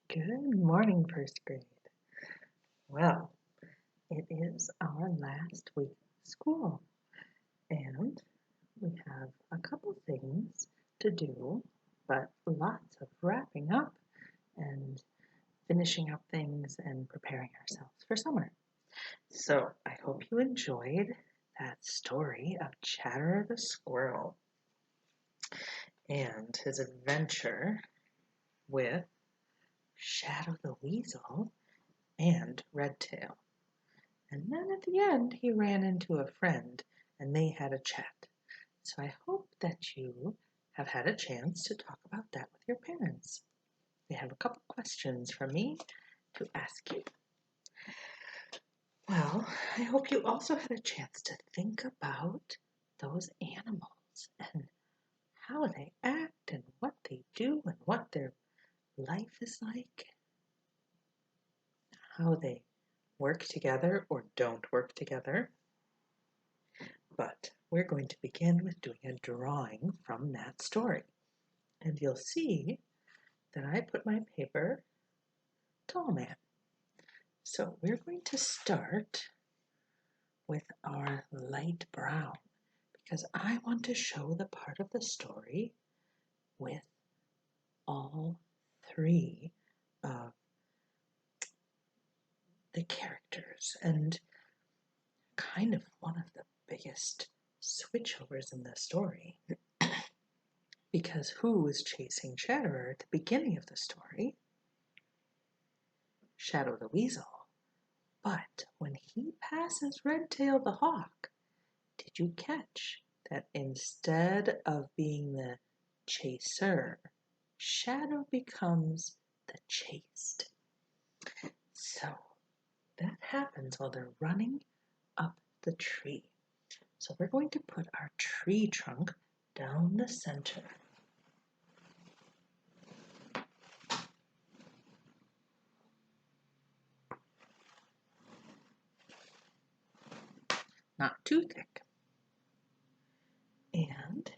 Good morning, first grade. Well, it is our last week of school, and we have a couple things to do, but lots of wrapping up and finishing up things and preparing ourselves for summer. So I hope you enjoyed that story of Chatterer the Squirrel and his adventure with Shadow the Weasel and Redtail. And then at the end, he ran into a friend and they had a chat. So I hope that you have had a chance to talk about that with your parents. They have a couple questions for me to ask you. Well, I hope you also had a chance to think about those animals and how they act and what they do and what their life is like, how they work together or don't work together. But we're going to begin with doing a drawing from that story. And you'll see that I put my paper tall man. So we're going to start with our light brown because I want to show the part of the story with all three of the characters and kind of one of the biggest switchovers in the story because who was chasing Chatterer at the beginning of the story? Shadow the Weasel. But when he passes Redtail the Hawk, did you catch that instead of being the chaser, Shadow becomes the chased? So that happens while they're running up the tree. So we're going to put our tree trunk down the center. Not too thick. And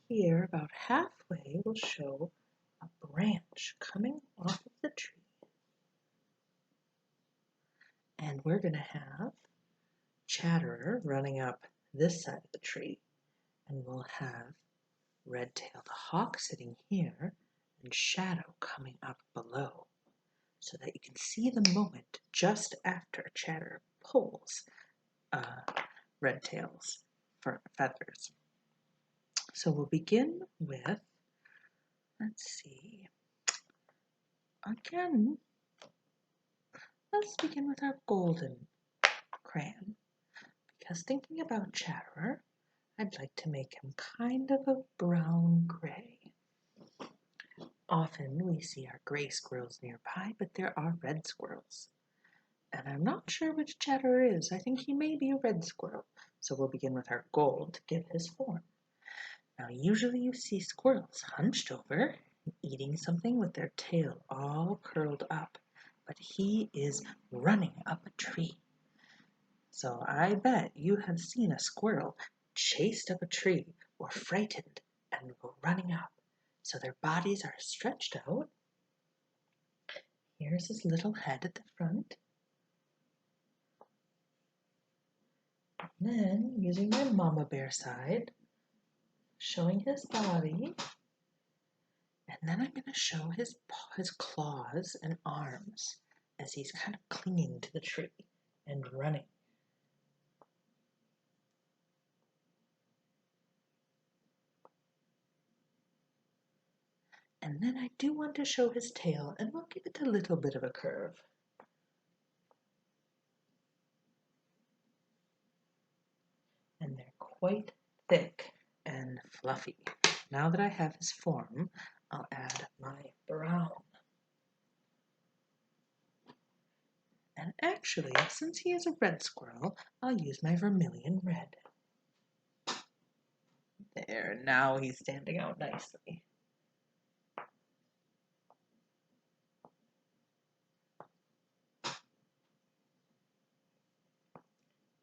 here, about halfway, we'll show a branch coming off of the tree. And we're going to have Chatterer running up this side of the tree. And we'll have Redtail the Hawk sitting here and Shadow coming up below so that you can see the moment just after Chatterer pulls Redtail's feathers. So we'll begin with, let's see, again, let's begin with our golden crayon, because thinking about Chatterer, I'd like to make him kind of a brown-gray. Often we see our gray squirrels nearby, but there are red squirrels. And I'm not sure which Chatterer is. I think he may be a red squirrel. So we'll begin with our gold to give his form. Now usually you see squirrels hunched over, eating something with their tail all curled up. But he is running up a tree. So I bet you have seen a squirrel chased up a tree or frightened and go running up. So their bodies are stretched out. Here's his little head at the front. And then, using my mama bear side, showing his body. And then I'm going to show his claws and arms as he's kind of clinging to the tree and running. And then I do want to show his tail, and we'll give it a little bit of a curve. And they're quite thick and fluffy. Now that I have his form, I'll add my brown. And actually, since he is a red squirrel, I'll use my vermilion red. There, now he's standing out nicely.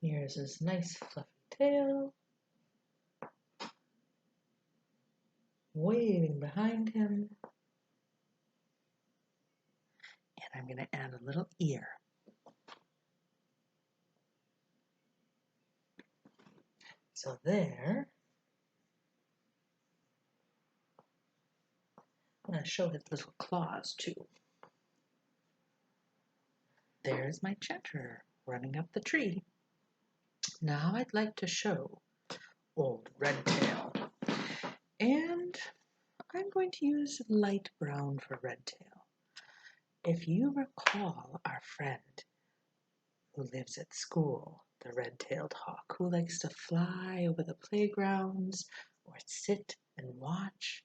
Here's his nice fluffy tail, waving behind him. I'm going to add a little ear. So there, I'm going to show his little claws too. There's my Cheddar running up the tree. Now I'd like to show Old Redtail. And I'm going to use light brown for Redtail. If you recall our friend who lives at school, the red-tailed hawk, who likes to fly over the playgrounds or sit and watch,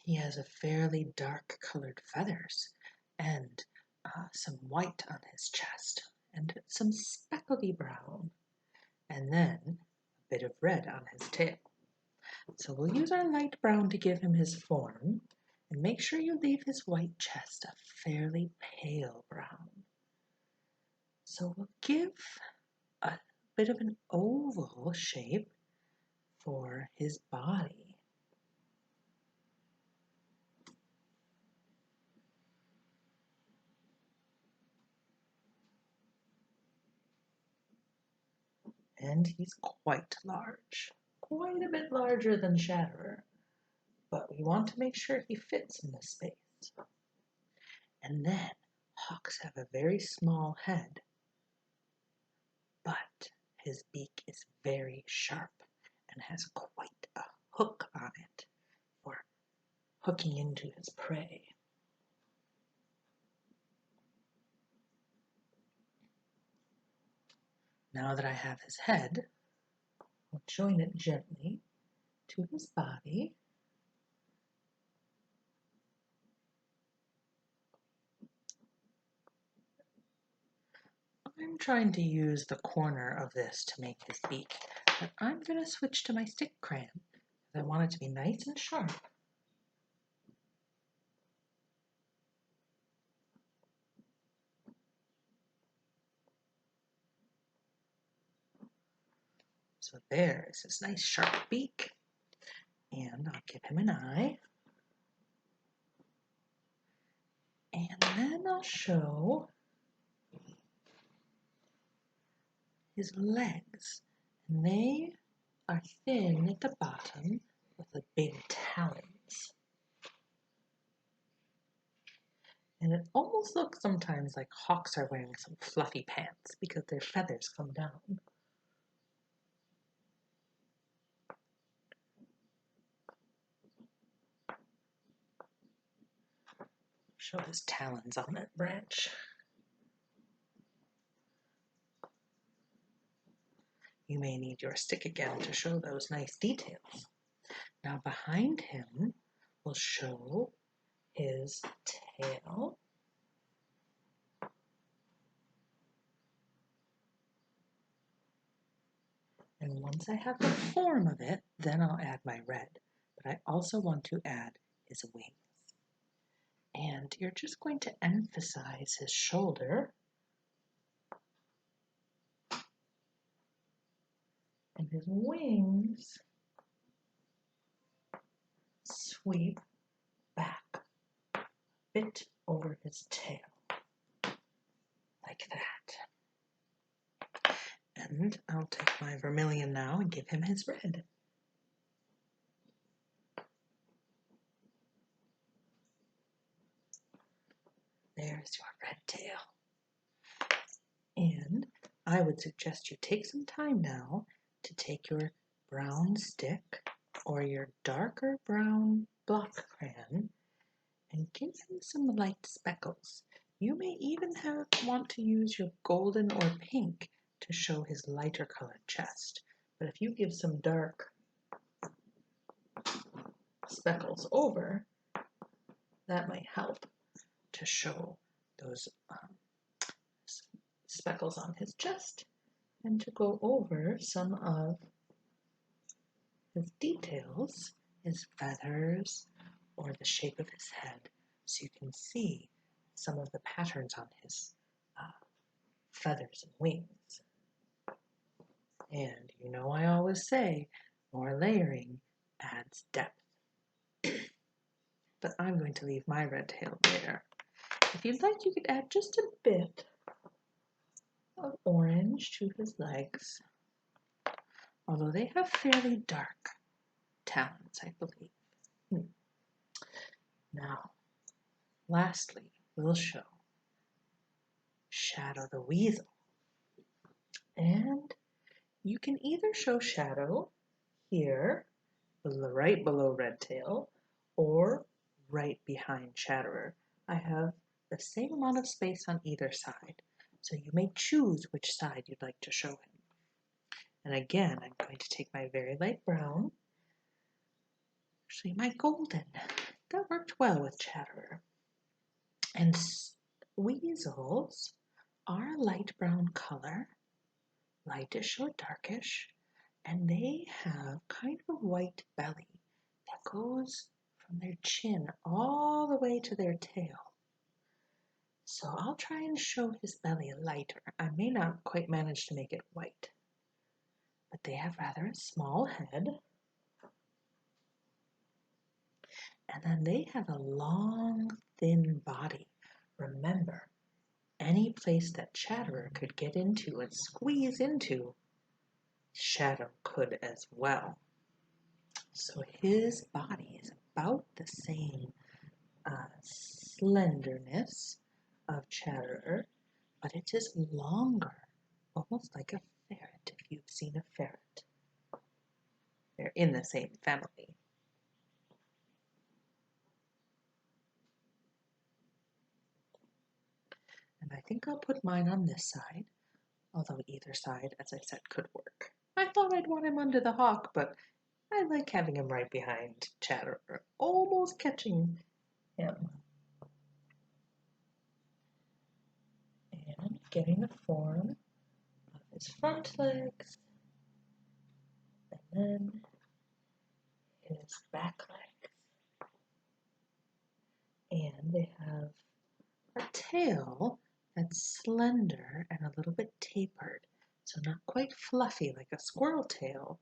he has a fairly dark colored feathers and some white on his chest and some speckly brown and then a bit of red on his tail. So we'll use our light brown to give him his form, and make sure you leave his white chest a fairly pale brown. So we'll give a bit of an oval shape for his body. And he's quite large, quite a bit larger than Chatterer, but we want to make sure he fits in this space. And then hawks have a very small head, but his beak is very sharp and has quite a hook on it for hooking into his prey. Now that I have his head, I'll join it gently to his body. I'm trying to use the corner of this to make his beak, but I'm going to switch to my stick crayon because I want it to be nice and sharp. So there is his nice sharp beak, and I'll give him an eye. And then I'll show his legs, and they are thin at the bottom with the big talons. And it almost looks sometimes like hawks are wearing some fluffy pants because their feathers come down. Show his talons on that branch. You may need your stick again to show those nice details. Now behind him, we'll show his tail. And once I have the form of it, then I'll add my red. But I also want to add his wings. And you're just going to emphasize his shoulder and his wings sweep back a bit over his tail, like that. And I'll take my vermilion now and give him his red. There's your red tail. And I would suggest you take some time now to take your brown stick or your darker brown block crayon and give him some light speckles. You may even want to use your golden or pink to show his lighter colored chest. But if you give some dark speckles over, that might help to show those speckles on his chest and to go over some of his details, his feathers, or the shape of his head, so you can see some of the patterns on his feathers and wings. And you know I always say, more layering adds depth. But I'm going to leave my red tail there If you'd like, you could add just a bit of orange to his legs, although they have fairly dark talons, I believe. Now, lastly, we'll show Shadow the Weasel. And you can either show Shadow here, right below Redtail, or right behind Chatterer. I have the same amount of space on either side, so you may choose which side you'd like to show him. And again, I'm going to take my very light brown, actually my golden. That worked well with Chatterer. And weasels are a light brown color, lightish or darkish, and they have kind of a white belly that goes from their chin all the way to their tail. So I'll try and show his belly lighter. I may not quite manage to make it white, but they have rather a small head. And then they have a long, thin body. Remember, any place that Chatterer could get into and squeeze into, Shadow could as well. So his body is about the same slenderness of Chatterer, but it is longer, almost like a ferret, if you've seen a ferret. They're in the same family. And I think I'll put mine on this side, although either side, as I said, could work. I thought I'd want him under the hawk, but I like having him right behind Chatterer, almost catching him. And getting the form of his front legs, and then his back legs. And they have a tail that's slender and a little bit tapered, so not quite fluffy like a squirrel tail,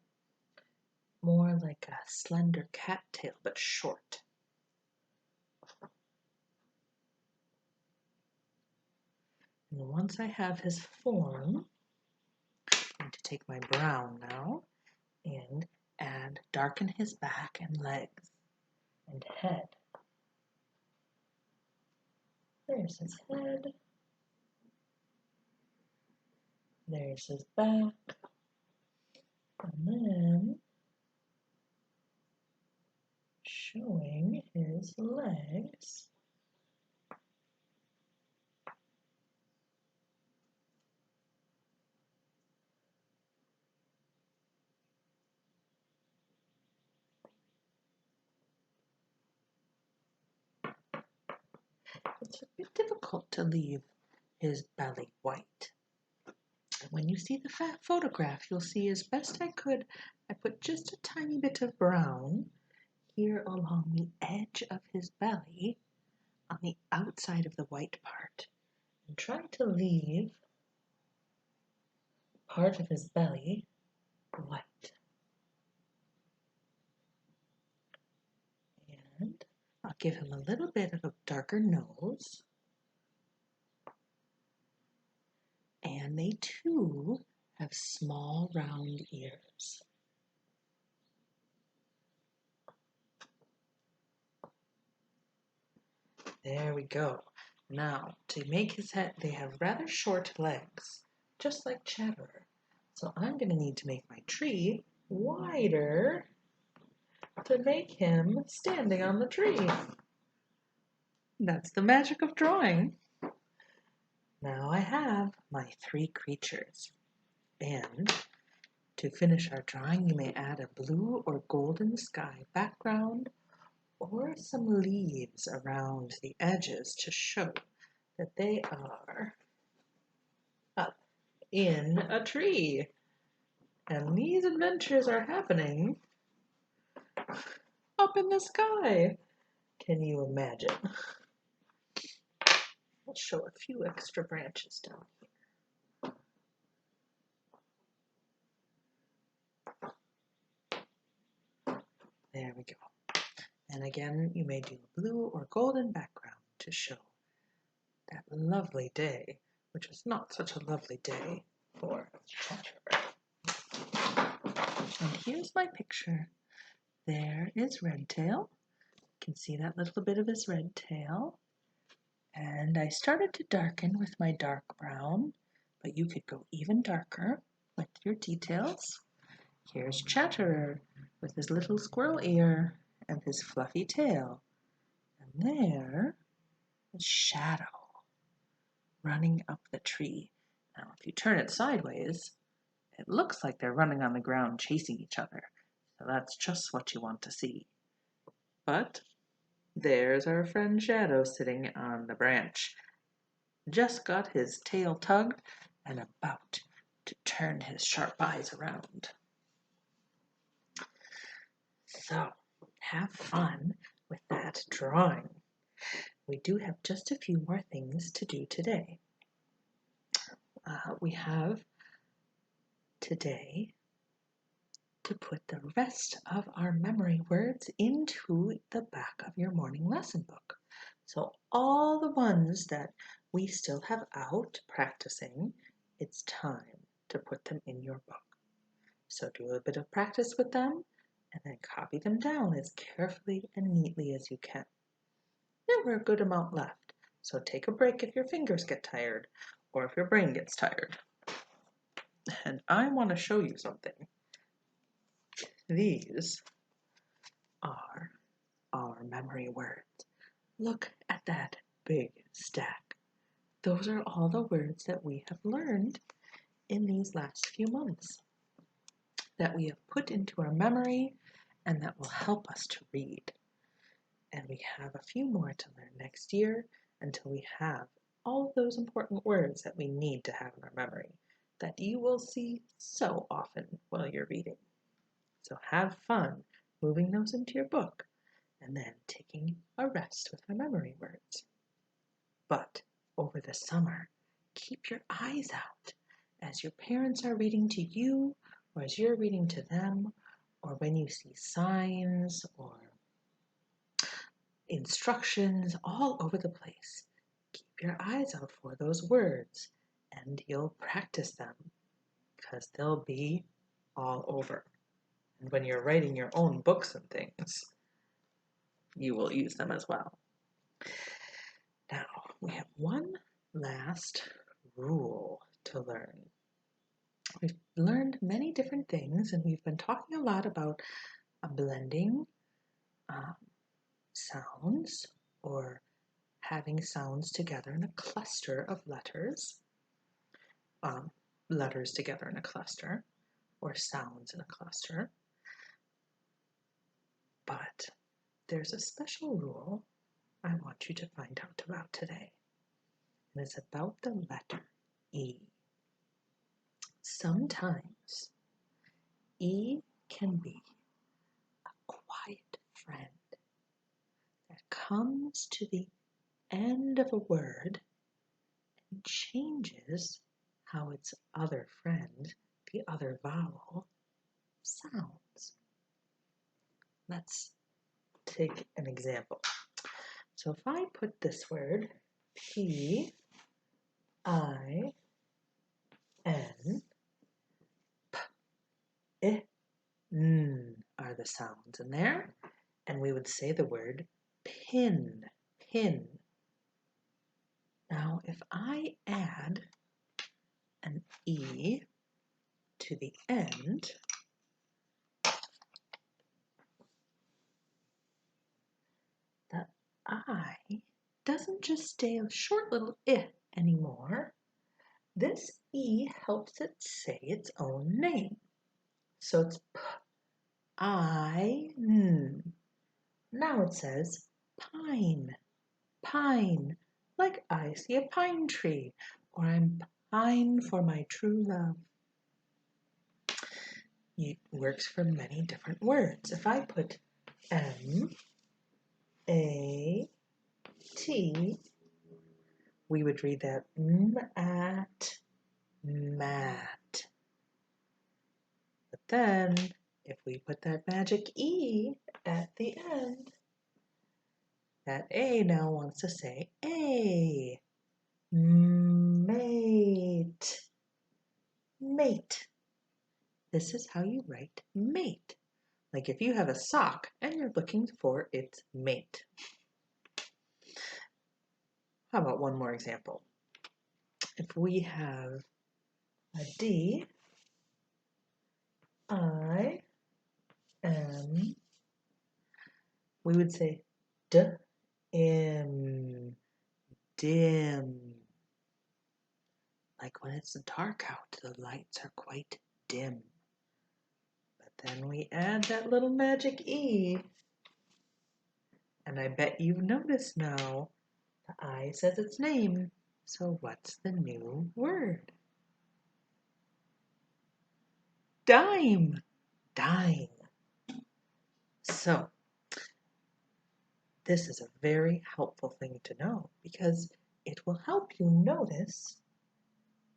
more like a slender cat tail, but short. And once I have his form, I'm going to take my brown now and darken his back and legs and head. There's his head. There's his back. And then showing his legs. It's a bit difficult to leave his belly white. And when you see the photograph, you'll see as best I could, I put just a tiny bit of brown here along the edge of his belly on the outside of the white part, and trying to leave part of his belly white. And I'll give him a little bit of a darker nose. And they too have small round ears. There we go. Now, to make his head, they have rather short legs, just like Chatterer. So I'm going to need to make my tree wider to make him standing on the tree. That's the magic of drawing. Now I have my three creatures. And to finish our drawing, you may add a blue or golden sky background or some leaves around the edges to show that they are up in a tree. And these adventures are happening up in the sky. Can you imagine? Let's show a few extra branches down here. There we go. And again, you may do a blue or golden background to show that lovely day, which was not such a lovely day for Chatterer. And here's my picture. There is Redtail. You can see that little bit of his red tail. And I started to darken with my dark brown, but you could go even darker with your details. Here's Chatterer with his little squirrel ear and his fluffy tail. And there is Shadow running up the tree. Now, if you turn it sideways, it looks like they're running on the ground chasing each other. So that's just what you want to see. But there's our friend Shadow sitting on the branch. Just got his tail tugged and about to turn his sharp eyes around. So, have fun with that drawing. We do have just a few more things to do today. We have today to put the rest of our memory words into the back of your morning lesson book. So all the ones that we still have out practicing, it's time to put them in your book. So do a bit of practice with them and then copy them down as carefully and neatly as you can. There were a good amount left, so take a break if your fingers get tired or if your brain gets tired. And I want to show you something. These are our memory words. Look at that big stack. Those are all the words that we have learned in these last few months that we have put into our memory and that will help us to read. And we have a few more to learn next year until we have all of those important words that we need to have in our memory that you will see so often while you're reading. So have fun moving those into your book and then taking a rest with our memory words. But over the summer, keep your eyes out as your parents are reading to you or as you're reading to them or when you see signs or instructions all over the place. Keep your eyes out for those words and you'll practice them because they'll be all over. And when you're writing your own books and things, you will use them as well. Now, we have one last rule to learn. We've learned many different things, and we've been talking a lot about blending sounds or having sounds together in a cluster of letters, letters together in a cluster, or sounds in a cluster. But there's a special rule I want you to find out about today. And it's about the letter E. Sometimes E can be a quiet friend that comes to the end of a word and changes how its other friend, the other vowel, sounds. Let's take an example. So if I put this word, P, I, N, P, I, N are the sounds in there, and we would say the word pin, pin. Now, if I add an E to the end, the I doesn't just stay a short little I anymore. This E helps it say its own name. So it's P, I, N. Now it says pine, pine, like I see a pine tree, or I'm pine for my true love. It works for many different words. If I put M, A, T, we would read that mat, mat. But then, if we put that magic E at the end, that A now wants to say A. mate. This is how you write mate. Like if you have a sock and you're looking for its mate. How about one more example? If we have a D, I, M, we would say D-M, dim. Like when it's dark out, the lights are quite dim. But then we add that little magic E. And I bet you've noticed now, the I says its name. So what's the new word? Dime. Dime. So this is a very helpful thing to know because it will help you notice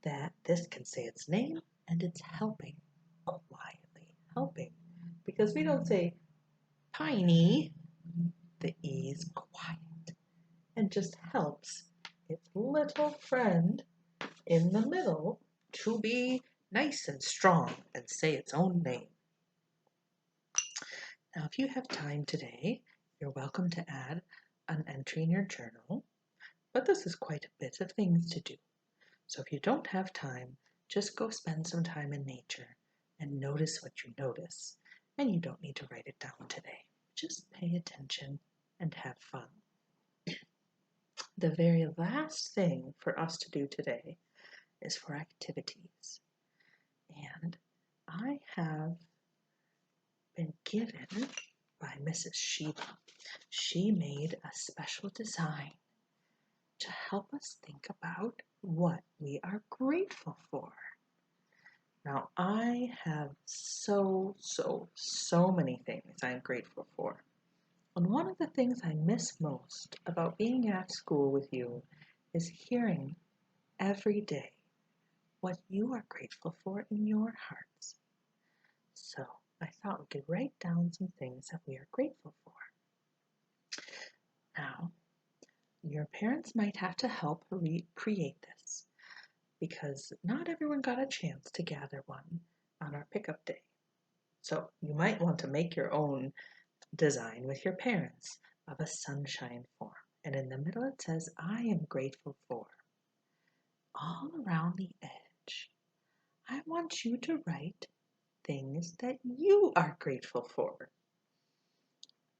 that this can say its name and it's helping, quietly helping. Because we don't say piney, the E is quiet and just helps its little friend in the middle to be nice and strong and say its own name. Now, if you have time today, you're welcome to add an entry in your journal, but this is quite a bit of things to do. So if you don't have time, just go spend some time in nature and notice what you notice. And you don't need to write it down today. Just pay attention and have fun. The very last thing for us to do today is for activities. And I have been given by Mrs. Sheba. She made a special design to help us think about what we are grateful for. Now, I have so many things I'm grateful for. And one of the things I miss most about being at school with you is hearing every day what you are grateful for in your hearts. So I thought we could write down some things that we are grateful for. Now, your parents might have to help recreate this because not everyone got a chance to gather one on our pickup day. So you might want to make your own design with your parents of a sunshine form. And in the middle it says, I am grateful for. All around the edge, I want you to write things that you are grateful for.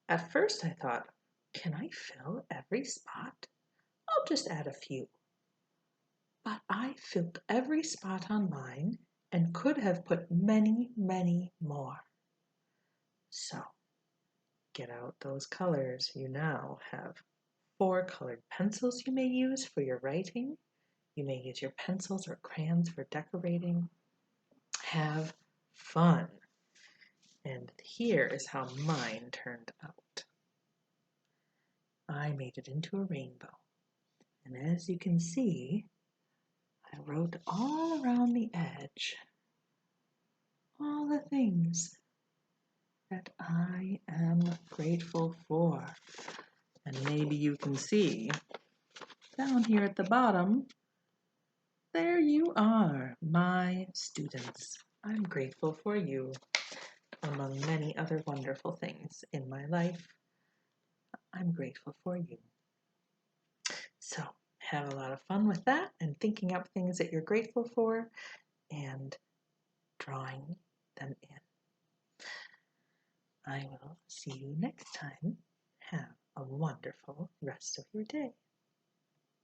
At first I thought, can I fill every spot? I'll just add a few. But I filled every spot on mine and could have put many more. So, get out those colors. You now have 4 colored pencils you may use for your writing. You may use your pencils or crayons for decorating. Have fun. And here is how mine turned out. I made it into a rainbow. And as you can see, I wrote all around the edge all the things that I am grateful for. And maybe you can see down here at the bottom, there you are, my students. I'm grateful for you, among many other wonderful things in my life. I'm grateful for you. So have a lot of fun with that and thinking up things that you're grateful for and drawing them in. I will see you next time. Have a wonderful rest of your day.